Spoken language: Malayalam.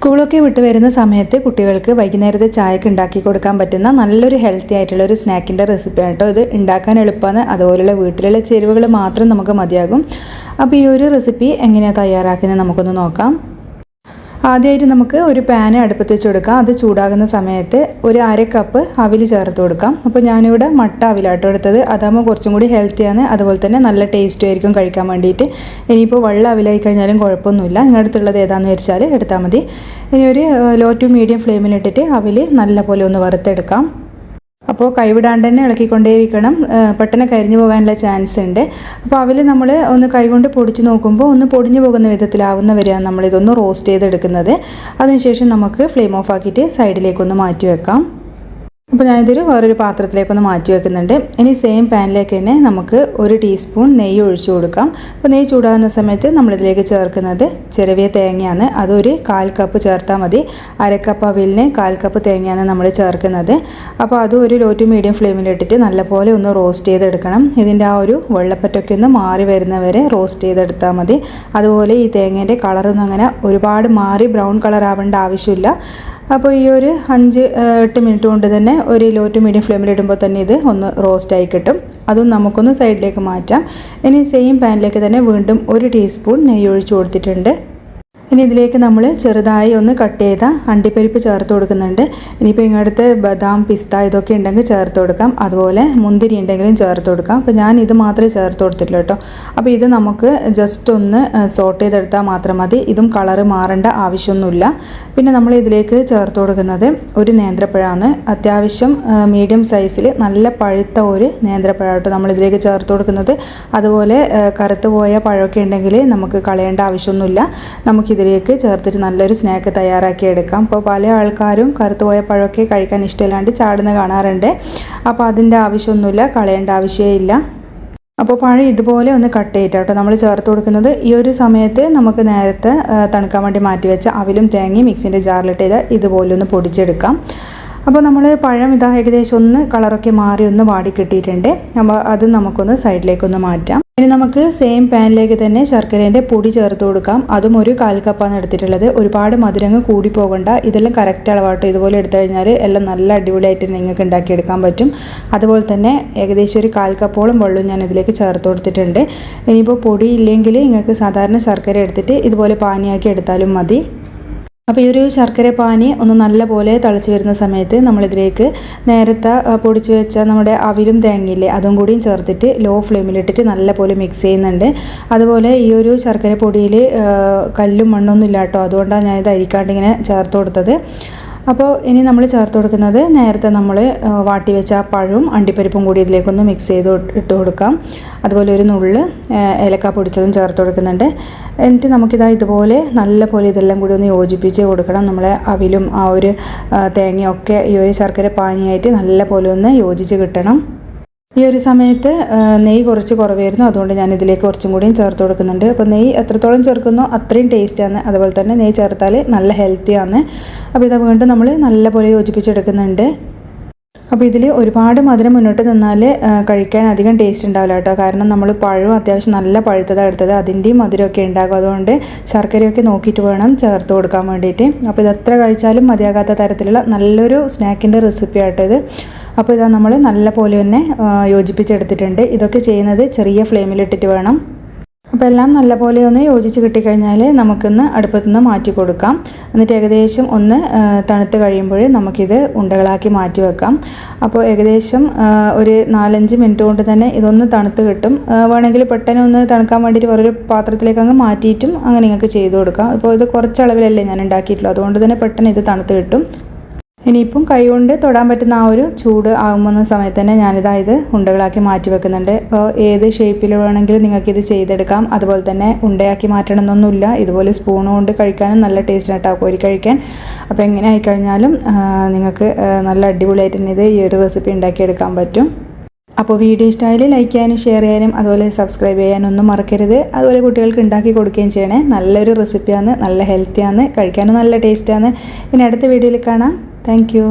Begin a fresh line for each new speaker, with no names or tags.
സ്കൂളൊക്കെ വിട്ട് വരുന്ന സമയത്ത് കുട്ടികൾക്ക് വൈകുന്നേരത്തെ ചായക്ക് ഉണ്ടാക്കി കൊടുക്കാൻ പറ്റുന്ന നല്ലൊരു ഹെൽത്തി ആയിട്ടുള്ള ഒരു സ്നാക്കിൻ്റെ റെസിപ്പിയാണ് കേട്ടോ. ഇത് ഉണ്ടാക്കാൻ എളുപ്പമാണ്, അതുപോലെയുള്ള വീട്ടിലുള്ള ചേരുവകൾ മാത്രം നമുക്ക് മതിയാകും. അപ്പോൾ ഈ ഒരു റെസിപ്പി എങ്ങനെയാണ് തയ്യാറാക്കുന്നത് നമുക്കൊന്ന് നോക്കാം. ആദ്യമായിട്ട് നമുക്ക് ഒരു പാന് അടുപ്പത്ത് വെച്ച് കൊടുക്കാം. അത് ചൂടാകുന്ന സമയത്ത് ഒരു അര കപ്പ് അവിൽ ചേർത്ത് കൊടുക്കാം. അപ്പോൾ ഞാനിവിടെ മട്ട അവിലാട്ടോ എടുത്തത്. അതാകുമ്പോൾ കുറച്ചും കൂടി ഹെൽത്തിയാണ്, അതുപോലെ തന്നെ നല്ല ടേസ്റ്റും ആയിരിക്കും കഴിക്കാൻ വേണ്ടിയിട്ട്. ഇനിയിപ്പോൾ വെള്ള അവിലായി കഴിഞ്ഞാലും കുഴപ്പമൊന്നുമില്ല, നിങ്ങളടുത്തുള്ളത് ഏതാണെന്ന് വെച്ചാൽ എടുത്താൽ മതി. ഇനി ഒരു ലോ ടു മീഡിയം ഫ്ലെയിമിലിട്ടിട്ട് അവിൽ നല്ല പോലെ ഒന്ന് വറുത്തെടുക്കാം. അപ്പോൾ കൈവിടാണ്ട് തന്നെ ഇളക്കിക്കൊണ്ടേയിരിക്കണം, പെട്ടെന്ന് കരിഞ്ഞു പോകാനുള്ള ചാൻസ് ഉണ്ട്. അപ്പോൾ അവിൽ നമ്മൾ ഒന്ന് കൈകൊണ്ട് പൊടിച്ച് നോക്കുമ്പോൾ ഒന്ന് പൊടിഞ്ഞു പോകുന്ന വിധത്തിലാവുന്ന വരെയാണ് നമ്മളിതൊന്ന് റോസ്റ്റ് ചെയ്തെടുക്കുന്നത്. അതിനുശേഷം നമുക്ക് ഫ്ലെയിം ഓഫ് ആക്കിയിട്ട് സൈഡിലേക്കൊന്ന് മാറ്റി വെക്കാം. അപ്പോൾ ഞാനിതൊരു വേറൊരു പാത്രത്തിലേക്കൊന്ന് മാറ്റി വെക്കുന്നുണ്ട്. ഇനി സെയിം പാനിലേക്ക് തന്നെ നമുക്ക് 1 ടീസ്പൂൺ നെയ്യ് ഒഴിച്ചു കൊടുക്കാം. അപ്പോൾ നെയ്യ് ചൂടാകുന്ന സമയത്ത് നമ്മളിതിലേക്ക് ചേർക്കുന്നത് ചിരവിയ തേങ്ങയാണ്. അതൊരു 1/4 കപ്പ് ചേർത്താൽ മതി. അര കപ്പ് അവിലിന് 1/4 കപ്പ് തേങ്ങയാണ് നമ്മൾ ചേർക്കുന്നത്. അപ്പോൾ അത് ഒരു ലോ ടു മീഡിയം ഫ്ലെയിമിലിട്ടിട്ട് നല്ലപോലെ ഒന്ന് റോസ്റ്റ് ചെയ്തെടുക്കണം. ഇതിൻ്റെ ആ ഒരു വെള്ളപ്പറ്റൊക്കെ ഒന്ന് മാറി വരുന്നവരെ റോസ്റ്റ് ചെയ്തെടുത്താൽ മതി. അതുപോലെ ഈ തേങ്ങേൻ്റെ കളറൊന്നും അങ്ങനെ ഒരുപാട് മാറി ബ്രൗൺ കളർ ആവേണ്ട ആവശ്യമില്ല. അപ്പോൾ ഈ ഒരു 5-8 മിനിറ്റ് കൊണ്ട് തന്നെ ഒരു ലോ ടു മീഡിയം ഫ്ലെയിമിലിടുമ്പോൾ തന്നെ ഇത് ഒന്ന് റോസ്റ്റായി കിട്ടും. അതും നമുക്കൊന്ന് സൈഡിലേക്ക് മാറ്റാം. ഇനി സെയിം പാനിലേക്ക് തന്നെ വീണ്ടും 1 ടീസ്പൂൺ നെയ്യ് ഒഴിച്ച് കൊടുത്തിട്ടുണ്ട്. ഇനി ഇതിലേക്ക് നമ്മൾ ചെറുതായി ഒന്ന് കട്ട് ചെയ്ത അണ്ടിപ്പരിപ്പ് ചേർത്ത് കൊടുക്കുന്നുണ്ട്. ഇനിയിപ്പോൾ ഇങ്ങടുത്ത് ബദാം, പിസ്ത ഇതൊക്കെ ഉണ്ടെങ്കിൽ ചേർത്ത് കൊടുക്കാം. അതുപോലെ മുന്തിരി ഉണ്ടെങ്കിലും ചേർത്ത് കൊടുക്കാം. അപ്പോൾ ഞാൻ ഇത് മാത്രമേ ചേർത്ത് കൊടുത്തിട്ടുള്ളൂ കേട്ടോ. അപ്പോൾ ഇത് നമുക്ക് ജസ്റ്റ് ഒന്ന് സോട്ട് ചെയ്തെടുത്താൽ മാത്രം മതി. ഇതും കളറ് മാറേണ്ട ആവശ്യമൊന്നുമില്ല. പിന്നെ നമ്മൾ ഇതിലേക്ക് ചേർത്ത് കൊടുക്കുന്നത് ഒരു നേന്ത്രപ്പഴമാണ്. അത്യാവശ്യം മീഡിയം സൈസിൽ നല്ല പഴുത്ത ഒരു നേന്ത്രപ്പഴം കേട്ടോ നമ്മളിതിലേക്ക് ചേർത്ത് കൊടുക്കുന്നത്. അതുപോലെ കറുത്ത് പോയ പഴമൊക്കെ ഉണ്ടെങ്കിൽ നമുക്ക് കളയേണ്ട ആവശ്യമൊന്നുമില്ല. നമുക്കിതിലേക്ക് ചേർത്തിട്ട് നല്ലൊരു സ്നാക്ക് തയ്യാറാക്കി എടുക്കാം. അപ്പോൾ പല ആൾക്കാരും കറുത്തുപോയ പഴമൊക്കെ കഴിക്കാൻ ഇഷ്ടമില്ലാണ്ട് ചാടുന്ന കാണാറുണ്ട്. അപ്പോൾ അതിൻ്റെ ആവശ്യമൊന്നുമില്ല, കളയേണ്ട ആവശ്യമില്ല. അപ്പോൾ പഴം ഇതുപോലെ ഒന്ന് കട്ട് ചെയ്തിട്ട് കേട്ടോ നമ്മൾ ചേർത്ത് കൊടുക്കുന്നത്. ഈ ഒരു സമയത്ത് നമുക്ക് നേരത്തെ തണുക്കാൻ വേണ്ടി മാറ്റി വെച്ച അവിലും തേങ്ങയും മിക്സിൻ്റെ ജാറിലിട്ട് ഇതുപോലെ ഒന്ന് പൊടിച്ചെടുക്കാം. അപ്പോൾ നമ്മൾ പഴം ഇതാ ഏകദേശം ഒന്ന് കളറൊക്കെ മാറി ഒന്ന് വാടി കിട്ടിയിട്ടുണ്ട്. അപ്പോൾ അത് നമുക്കൊന്ന് സൈഡിലേക്കൊന്ന് മാറ്റാം. ഇനി നമുക്ക് സെയിം പാനിലേക്ക് തന്നെ ശർക്കരേൻ്റെ പൊടി ചേർത്ത് കൊടുക്കാം. അതും ഒരു 1/4 കപ്പാണ് എടുത്തിട്ടുള്ളത്. ഒരുപാട് മധുരങ്ങൾ കൂടി പോകണ്ട, ഇതെല്ലാം കറക്റ്റ് അളവാട്ടോ. ഇതുപോലെ എടുത്തു കഴിഞ്ഞാൽ എല്ലാം നല്ല അടിപൊളിയായിട്ട് നിങ്ങൾക്ക് ഉണ്ടാക്കിയെടുക്കാൻ പറ്റും. അതുപോലെ തന്നെ ഏകദേശം ഒരു 1/4 കപ്പോളം വെള്ളം ഞാൻ ഇതിലേക്ക് ചേർത്ത് കൊടുത്തിട്ടുണ്ട്. ഇനിയിപ്പോൾ പൊടി ഇല്ലെങ്കിൽ നിങ്ങൾക്ക് സാധാരണ ശർക്കര എടുത്തിട്ട് ഇതുപോലെ പാനിയാക്കി എടുത്താലും മതി. അപ്പോൾ ഈ ഒരു ശർക്കര പാനി ഒന്ന് നല്ല പോലെ തിളച്ച് വരുന്ന സമയത്ത് നമ്മളിതിലേക്ക് നേരത്തെ പൊടിച്ച് വെച്ച നമ്മുടെ അവിലും തേങ്ങയില്ലേ അതും കൂടിയും ചേർത്തിട്ട് ലോ ഫ്ലെയിമിലിട്ടിട്ട് നല്ല പോലെ മിക്സ് ചെയ്യുന്നുണ്ട്. അതുപോലെ ഈ ഒരു ശർക്കര പൊടിയിൽ കല്ലും മണ്ണൊന്നും ഇല്ല കേട്ടോ, അതുകൊണ്ടാണ് ഞാനിത് അരിക്കാണ്ട് ഇങ്ങനെ ചേർത്ത് കൊടുത്തത്. അപ്പോൾ ഇനി നമ്മൾ ചേർത്ത് കൊടുക്കുന്നത് നേരത്തെ നമ്മൾ വാട്ടി വെച്ച ആ പഴവും അണ്ടിപ്പരിപ്പും കൂടി ഇതിലേക്കൊന്ന് മിക്സ് ചെയ്ത് ഇട്ട് കൊടുക്കാം. അതുപോലെ ഒരു നുള്ള് ഏലക്ക പൊടിച്ചതും ചേർത്ത് കൊടുക്കുന്നുണ്ട്. എന്നിട്ട് നമുക്കിതാ ഇതുപോലെ നല്ല പോലെ ഇതെല്ലാം കൂടി ഒന്ന് യോജിപ്പിച്ച് കൊടുക്കണം. നമ്മളെ അവിലും ആ ഒരു തേങ്ങയൊക്കെ ഈ ഒരു ശർക്കര പാനിയായിട്ട് നല്ല പോലെ ഒന്ന് യോജിച്ച് കിട്ടണം. ഈ ഒരു സമയത്ത് നെയ്യ് കുറച്ച് കുറവായിരുന്നു, അതുകൊണ്ട് ഞാൻ ഇതിലേക്ക് കുറച്ചും കൂടിയും ചേർത്ത് കൊടുക്കുന്നുണ്ട്. അപ്പോൾ നെയ്യ് എത്രത്തോളം ചേർക്കുന്നോ അത്രയും ടേസ്റ്റാണ്. അതുപോലെ തന്നെ നെയ്യ് ചേർത്താൽ നല്ല ഹെൽത്തിയാണ്. അപ്പോൾ ഇത് വീണ്ടും നമ്മൾ നല്ല പോലെ യോജിപ്പിച്ചെടുക്കുന്നുണ്ട്. അപ്പോൾ ഇതിൽ ഒരുപാട് മധുരം മുന്നോട്ട് നിന്നാൽ കഴിക്കാൻ അധികം ടേസ്റ്റ് ഉണ്ടാവില്ല കേട്ടോ. കാരണം നമ്മൾ പഴവും അത്യാവശ്യം നല്ല പഴുത്തതാണ് എടുത്തത്, അതിൻ്റെയും മധുരമൊക്കെ ഉണ്ടാകും. അതുകൊണ്ട് ശർക്കരയൊക്കെ നോക്കിയിട്ട് വേണം ചേർത്ത് കൊടുക്കാൻ വേണ്ടിയിട്ട്. അപ്പോൾ ഇത് എത്ര കഴിച്ചാലും മതിയാകാത്ത തരത്തിലുള്ള നല്ലൊരു സ്നാക്കിൻ്റെ റെസിപ്പി ആട്ടോ ഇത്. അപ്പോൾ ഇതാ നമ്മൾ നല്ല പോലെ തന്നെ യോജിപ്പിച്ചെടുത്തിട്ടുണ്ട്. ഇതൊക്കെ ചെയ്യുന്നത് ചെറിയ ഫ്ലെയിമിലിട്ടിട്ട് വേണം. അപ്പോൾ എല്ലാം നല്ലപോലെ ഒന്ന് യോജിച്ച് കിട്ടിക്കഴിഞ്ഞാൽ നമുക്കൊന്ന് അടുപ്പത്തു നിന്ന് മാറ്റി കൊടുക്കാം. എന്നിട്ട് ഏകദേശം ഒന്ന് തണുത്ത് കഴിയുമ്പോൾ നമുക്കിത് ഉണ്ടകളാക്കി മാറ്റി വെക്കാം. അപ്പോൾ ഏകദേശം ഒരു 4-5 മിനിറ്റ് കൊണ്ട് തന്നെ ഇതൊന്ന് തണുത്ത് കിട്ടും. വേണമെങ്കിൽ പെട്ടെന്ന് ഒന്ന് തണുക്കാൻ വേണ്ടിയിട്ട് വേറൊരു പാത്രത്തിലേക്ക് അങ്ങ് മാറ്റിയിട്ടും അങ്ങനെ നിങ്ങൾക്ക് ചെയ്ത് കൊടുക്കാം. ഇപ്പോൾ ഇത് കുറച്ച് അളവിലല്ലേ ഞാൻ ഉണ്ടാക്കിയിട്ടുള്ളൂ, അതുകൊണ്ട് തന്നെ പെട്ടെന്ന് ഇത് തണുത്ത് കിട്ടും. ഇനിയിപ്പം കൈകൊണ്ട് തൊടാൻ പറ്റുന്ന ആ ഒരു ചൂട് ആകുന്ന സമയത്ത് തന്നെ ഇത് ഉണ്ടകളാക്കി മാറ്റി വെക്കുന്നുണ്ട്. അപ്പോൾ ഏത് ഷേപ്പിൽ വേണമെങ്കിലും നിങ്ങൾക്കിത് ചെയ്തെടുക്കാം. അതുപോലെ തന്നെ ഉണ്ടയാക്കി മാറ്റണമെന്നൊന്നുമില്ല. ഇതുപോലെ സ്പൂൺ കൊണ്ട് കഴിക്കാനും നല്ല ടേസ്റ്റ് ആയിട്ടാണ് കോരി കഴിക്കാൻ. അപ്പോൾ എങ്ങനെ ആയിക്കഴിഞ്ഞാലും നിങ്ങൾക്ക് നല്ല അടിപൊളിയായിട്ട് തന്നെ ഇത് ഈ ഒരു റെസിപ്പി ഉണ്ടാക്കിയെടുക്കാൻ പറ്റും. അപ്പോൾ വീഡിയോ ഇഷ്ടമായാലും ലൈക്ക് ചെയ്യാനും ഷെയർ ചെയ്യാനും അതുപോലെ സബ്സ്ക്രൈബ് ചെയ്യാനും ഒന്നും മറക്കരുത്. അതുപോലെ കുട്ടികൾക്ക് ഉണ്ടാക്കി കൊടുക്കുകയും ചെയ്യണേ. നല്ലൊരു റെസിപ്പിയാണ്, നല്ല ഹെൽത്തിയാണ്, കഴിക്കാനും നല്ല ടേസ്റ്റാണ്. ഇനി അടുത്ത വീഡിയോയിൽ കാണാം. Thank you.